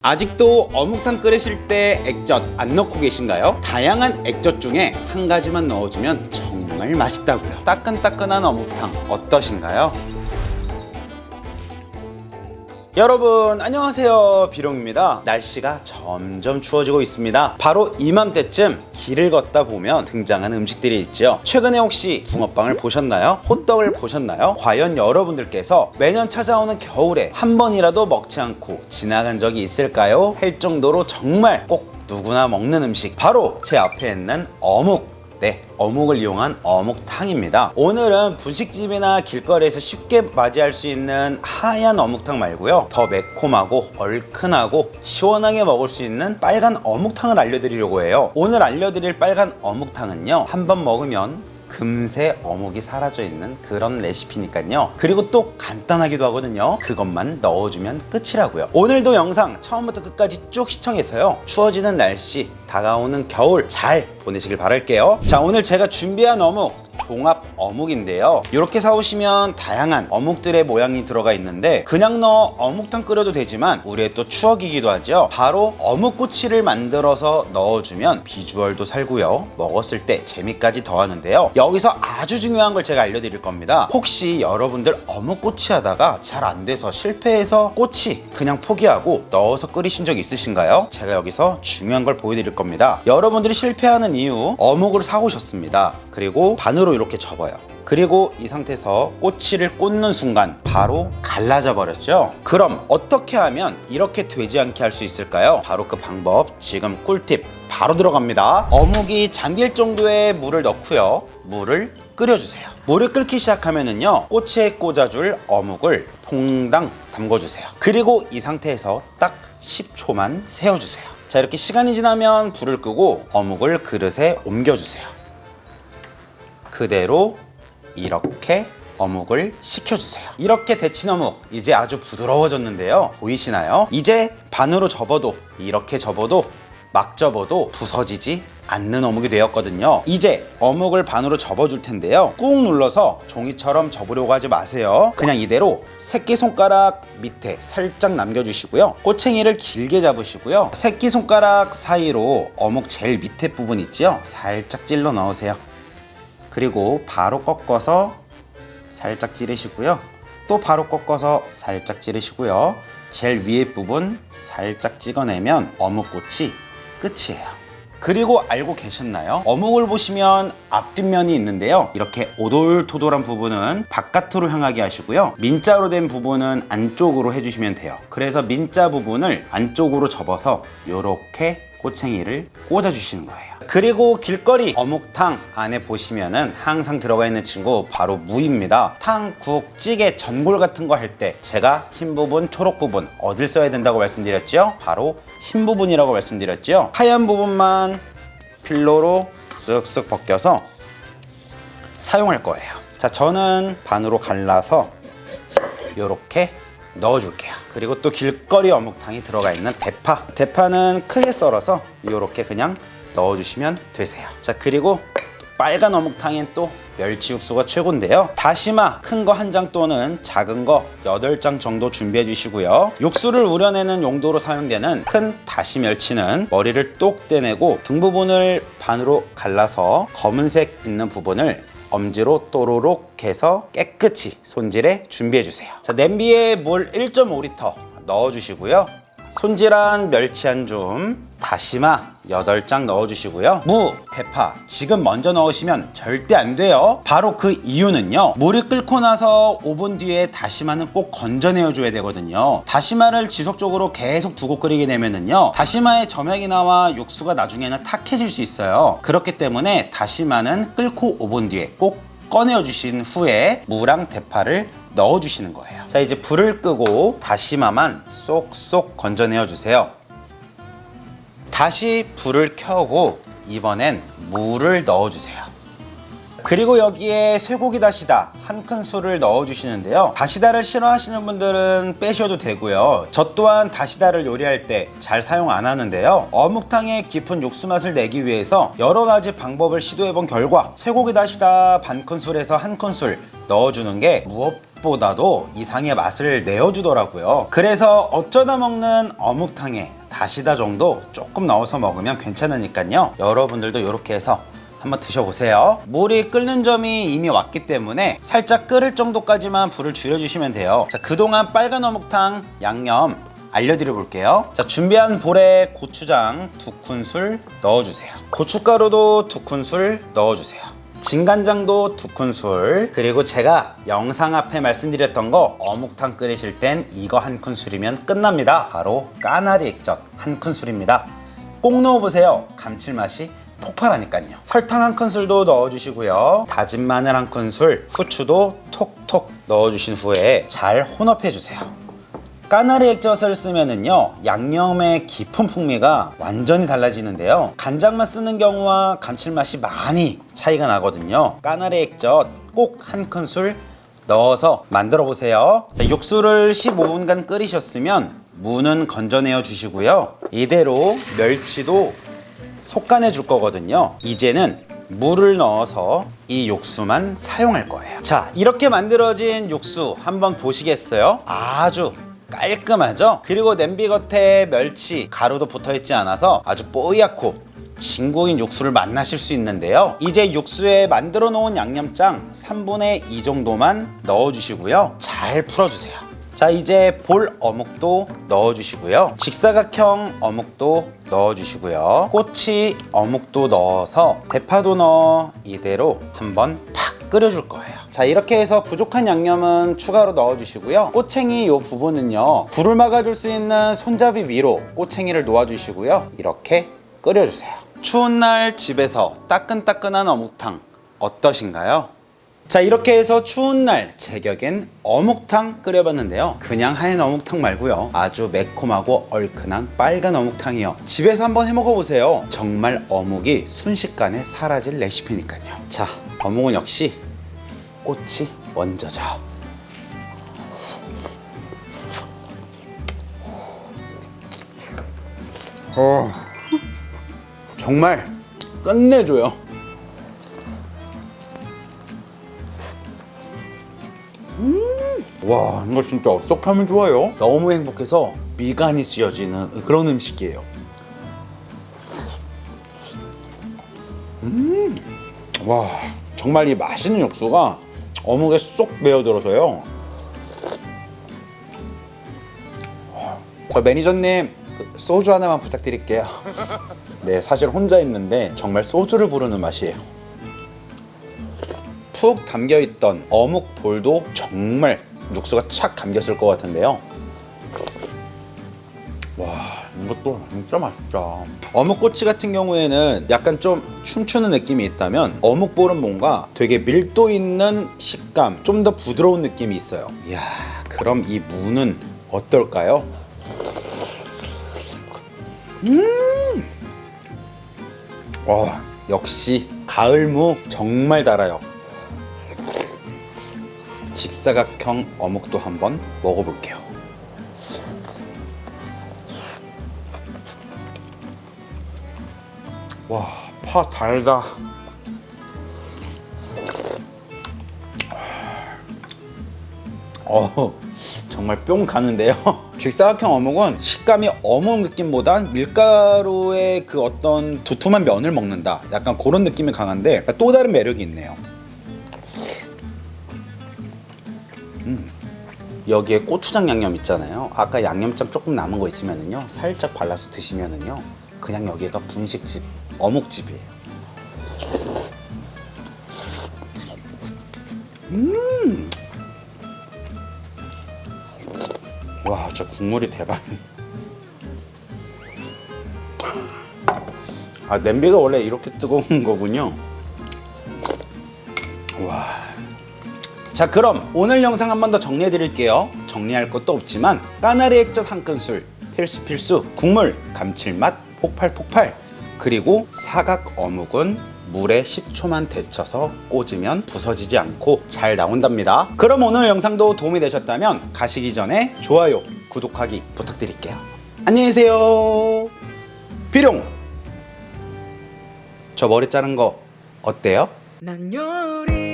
아직도 어묵탕 끓이실 때 액젓 안 넣고 계신가요? 다양한 액젓 중에 한 가지만 넣어주면 정말 맛있다고요. 따끈따끈한 어묵탕 어떠신가요? 여러분 안녕하세요, 비룡입니다. 날씨가 점점 추워지고 있습니다. 바로 이맘때쯤 길을 걷다 보면 등장하는 음식들이 있죠. 최근에 혹시 붕어빵을 보셨나요? 호떡을 보셨나요? 과연 여러분들께서 매년 찾아오는 겨울에 한 번이라도 먹지 않고 지나간 적이 있을까요? 할 정도로 정말 꼭 누구나 먹는 음식, 바로 제 앞에 있는 어묵. 네, 어묵을 이용한 어묵탕입니다. 오늘은 분식집이나 길거리에서 쉽게 맞이할 수 있는 하얀 어묵탕 말고요, 더 매콤하고 얼큰하고 시원하게 먹을 수 있는 빨간 어묵탕을 알려드리려고 해요. 오늘 알려드릴 빨간 어묵탕은요, 한번 먹으면 금세 어묵이 사라져 있는 그런 레시피니까요. 그리고 또 간단하기도 하거든요. 그것만 넣어주면 끝이라고요. 오늘도 영상 처음부터 끝까지 쭉 시청해서요, 추워지는 날씨, 다가오는 겨울 잘 보내시길 바랄게요. 자, 오늘 제가 준비한 어묵, 종합 어묵인데요, 이렇게 사오시면 다양한 어묵들의 모양이 들어가 있는데 그냥 넣어 어묵탕 끓여도 되지만 우리의 또 추억이기도 하죠. 바로 어묵꼬치를 만들어서 넣어주면 비주얼도 살고요, 먹었을 때 재미까지 더하는데요. 여기서 아주 중요한 걸 제가 알려드릴 겁니다. 혹시 여러분들 어묵꼬치 하다가 잘 안 돼서 실패해서 꼬치 그냥 포기하고 넣어서 끓이신 적 있으신가요? 제가 여기서 중요한 걸 보여드릴 겁니다. 여러분들이 실패하는 이유, 어묵을 사오셨습니다. 그리고 반으로 이렇게 접어요. 그리고 이 상태에서 꼬치를 꽂는 순간 바로 갈라져 버렸죠. 그럼 어떻게 하면 이렇게 되지 않게 할 수 있을까요? 바로 그 방법, 지금 꿀팁 바로 들어갑니다. 어묵이 잠길 정도의 물을 넣고요, 물을 끓여주세요. 물이 끓기 시작하면은요, 꼬치에 꽂아줄 어묵을 퐁당 담궈주세요. 그리고 이 상태에서 딱 10초만 세워주세요. 자, 이렇게 시간이 지나면 불을 끄고 어묵을 그릇에 옮겨주세요. 그대로 이렇게 어묵을 식혀주세요. 이렇게 데친 어묵 이제 아주 부드러워졌는데요, 보이시나요? 이제 반으로 접어도, 이렇게 접어도, 막 접어도 부서지지 않는 어묵이 되었거든요. 이제 어묵을 반으로 접어줄 텐데요, 꾹 눌러서 종이처럼 접으려고 하지 마세요. 그냥 이대로 새끼손가락 밑에 살짝 남겨주시고요, 꼬챙이를 길게 잡으시고요, 새끼손가락 사이로 어묵 제일 밑에 부분 있죠? 살짝 찔러 넣으세요. 그리고 바로 꺾어서 살짝 찌르시고요, 또 바로 꺾어서 살짝 찌르시고요, 제일 위에 부분 살짝 찍어내면 어묵꼬치 끝이에요. 그리고 알고 계셨나요? 어묵을 보시면 앞뒷면이 있는데요, 이렇게 오돌토돌한 부분은 바깥으로 향하게 하시고요, 민자로 된 부분은 안쪽으로 해주시면 돼요. 그래서 민자 부분을 안쪽으로 접어서 이렇게 꼬챙이를 꽂아주시는 거예요. 그리고 길거리 어묵탕 안에 보시면은 항상 들어가 있는 친구, 바로 무입니다. 탕, 국, 찌개, 전골 같은 거 할 때 제가 흰 부분, 초록 부분 어딜 써야 된다고 말씀드렸죠? 바로 흰 부분이라고 말씀드렸죠? 하얀 부분만 필로로 쓱쓱 벗겨서 사용할 거예요. 자, 저는 반으로 갈라서 이렇게 넣어줄게요. 그리고 또 길거리 어묵탕이 들어가 있는 대파는 크게 썰어서 이렇게 그냥 넣어주시면 되세요. 자, 그리고 빨간 어묵탕엔 또 멸치 육수가 최고인데요, 다시마 큰 거 한 장 또는 작은 거 8장 정도 준비해 주시고요, 육수를 우려내는 용도로 사용되는 큰 다시 멸치는 머리를 똑 떼내고 등 부분을 반으로 갈라서 검은색 있는 부분을 엄지로 또로록 해서 깨끗이 손질해 준비해 주세요. 자, 냄비에 물 1.5리터 넣어 주시고요, 손질한 멸치 한 줌, 다시마 8장 넣어주시고요, 무, 대파 지금 먼저 넣으시면 절대 안 돼요. 바로 그 이유는요, 물이 끓고 나서 5분 뒤에 다시마는 꼭 건져내어 줘야 되거든요. 다시마를 지속적으로 계속 두고 끓이게 되면은요, 다시마의 점액이 나와 육수가 나중에는 탁해질 수 있어요. 그렇기 때문에 다시마는 끓고 5분 뒤에 꼭 꺼내어 주신 후에 무랑 대파를 넣어 주시는 거예요. 자, 이제 불을 끄고 다시마만 쏙쏙 건져내어 주세요. 다시 불을 켜고 이번엔 무를 넣어 주세요. 그리고 여기에 쇠고기 다시다 한 큰술을 넣어 주시는데요, 다시다를 싫어하시는 분들은 빼셔도 되고요, 저 또한 다시다를 요리할 때 잘 사용 안 하는데요, 어묵탕의 깊은 육수 맛을 내기 위해서 여러 가지 방법을 시도해 본 결과 쇠고기 다시다 반 큰술에서 한 큰술 넣어주는 게 무엇 맛보다도 이상의 맛을 내어주더라고요. 그래서 어쩌다 먹는 어묵탕에 다시다 정도 조금 넣어서 먹으면 괜찮으니까요. 여러분들도 이렇게 해서 한번 드셔보세요. 물이 끓는 점이 이미 왔기 때문에 살짝 끓을 정도까지만 불을 줄여주시면 돼요. 자, 그동안 빨간 어묵탕 양념 알려드려 볼게요. 자, 준비한 볼에 고추장 2큰술 넣어주세요. 고춧가루도 2큰술 넣어주세요. 진간장도 2큰술. 그리고 제가 영상 앞에 말씀드렸던 거 어묵탕 끓이실 땐 이거 1큰술이면 끝납니다. 바로 까나리 액젓 1큰술입니다. 꼭 넣어보세요. 감칠맛이 폭발하니까요. 설탕 1큰술도 넣어주시고요. 다진 마늘 1큰술, 후추도 톡톡 넣어주신 후에 잘 혼합해주세요. 까나리 액젓을 쓰면은요, 양념의 깊은 풍미가 완전히 달라지는데요. 간장만 쓰는 경우와 감칠맛이 많이 차이가 나거든요. 까나리 액젓 꼭 1큰술 넣어서 만들어 보세요. 육수를 15분간 끓이셨으면 무는 건져내어 주시고요. 이대로 멸치도 속간해 줄 거거든요. 이제는 물을 넣어서 이 육수만 사용할 거예요. 자, 이렇게 만들어진 육수 한번 보시겠어요? 아주 깔끔하죠? 그리고 냄비 겉에 멸치 가루도 붙어있지 않아서 아주 뽀얗고 진국인 육수를 만나실 수 있는데요. 이제 육수에 만들어 놓은 양념장 3분의 2 정도만 넣어주시고요. 잘 풀어주세요. 자, 이제 볼 어묵도 넣어주시고요. 직사각형 어묵도 넣어주시고요. 꼬치 어묵도 넣어서 대파도 넣어 이대로 한번 팍 끓여줄 거예요. 자, 이렇게 해서 부족한 양념은 추가로 넣어주시고요. 꼬챙이 이 부분은요, 불을 막아줄 수 있는 손잡이 위로 꼬챙이를 놓아주시고요. 이렇게 끓여주세요. 추운 날 집에서 따끈따끈한 어묵탕 어떠신가요? 자, 이렇게 해서 추운 날 제격인 어묵탕 끓여봤는데요. 그냥 하얀 어묵탕 말고요, 아주 매콤하고 얼큰한 빨간 어묵탕이요. 집에서 한번 해먹어보세요. 정말 어묵이 순식간에 사라질 레시피니까요. 자, 어묵은 역시 꽃이 먼저죠. 정말 끝내줘요. 와, 이거 진짜 어떻게 하면 좋아요? 너무 행복해서 미간이 씌어지는 그런 음식이에요. 와, 정말 이 맛있는 육수가 어묵에 쏙 배어들어서요. 저 매니저님, 소주 하나만 부탁드릴게요. 네, 사실 혼자 있는데 정말 소주를 부르는 맛이에요. 푹 담겨있던 어묵 볼도 정말 육수가 착 감겼을 것 같은데요. 와, 이것도 진짜 맛있다. 어묵꼬치 같은 경우에는 약간 좀 춤추는 느낌이 있다면 어묵볼은 뭔가 되게 밀도 있는 식감, 좀 더 부드러운 느낌이 있어요. 이야, 그럼 이 무는 어떨까요? 와, 역시 가을무 정말 달아요. 직사각형 어묵도 한번 먹어볼게요. 와, 파 달다. 정말 뿅 가는데요. 직사각형 어묵은 식감이 어묵 느낌보다 밀가루의 그 어떤 두툼한 면을 먹는다, 약간 그런 느낌이 강한데 또 다른 매력이 있네요. 여기에 고추장 양념 있잖아요. 아까 양념장 조금 남은 거 있으면은요, 살짝 발라서 드시면은요, 그냥 여기가 분식집, 어묵집이에요. 와, 진짜 국물이 대박. 아, 냄비가 원래 이렇게 뜨거운 거군요. 와. 자, 그럼 오늘 영상 한 번 더 정리해 드릴게요. 정리할 것도 없지만 까나리 액젓 1큰술 필수, 국물 감칠맛 폭발. 그리고 사각 어묵은 물에 10초만 데쳐서 꽂으면 부서지지 않고 잘 나온답니다. 그럼 오늘 영상도 도움이 되셨다면 가시기 전에 좋아요, 구독하기 부탁드릴게요. 안녕히 계세요. 비룡. 저 머리 자른 거 어때요? 난 요리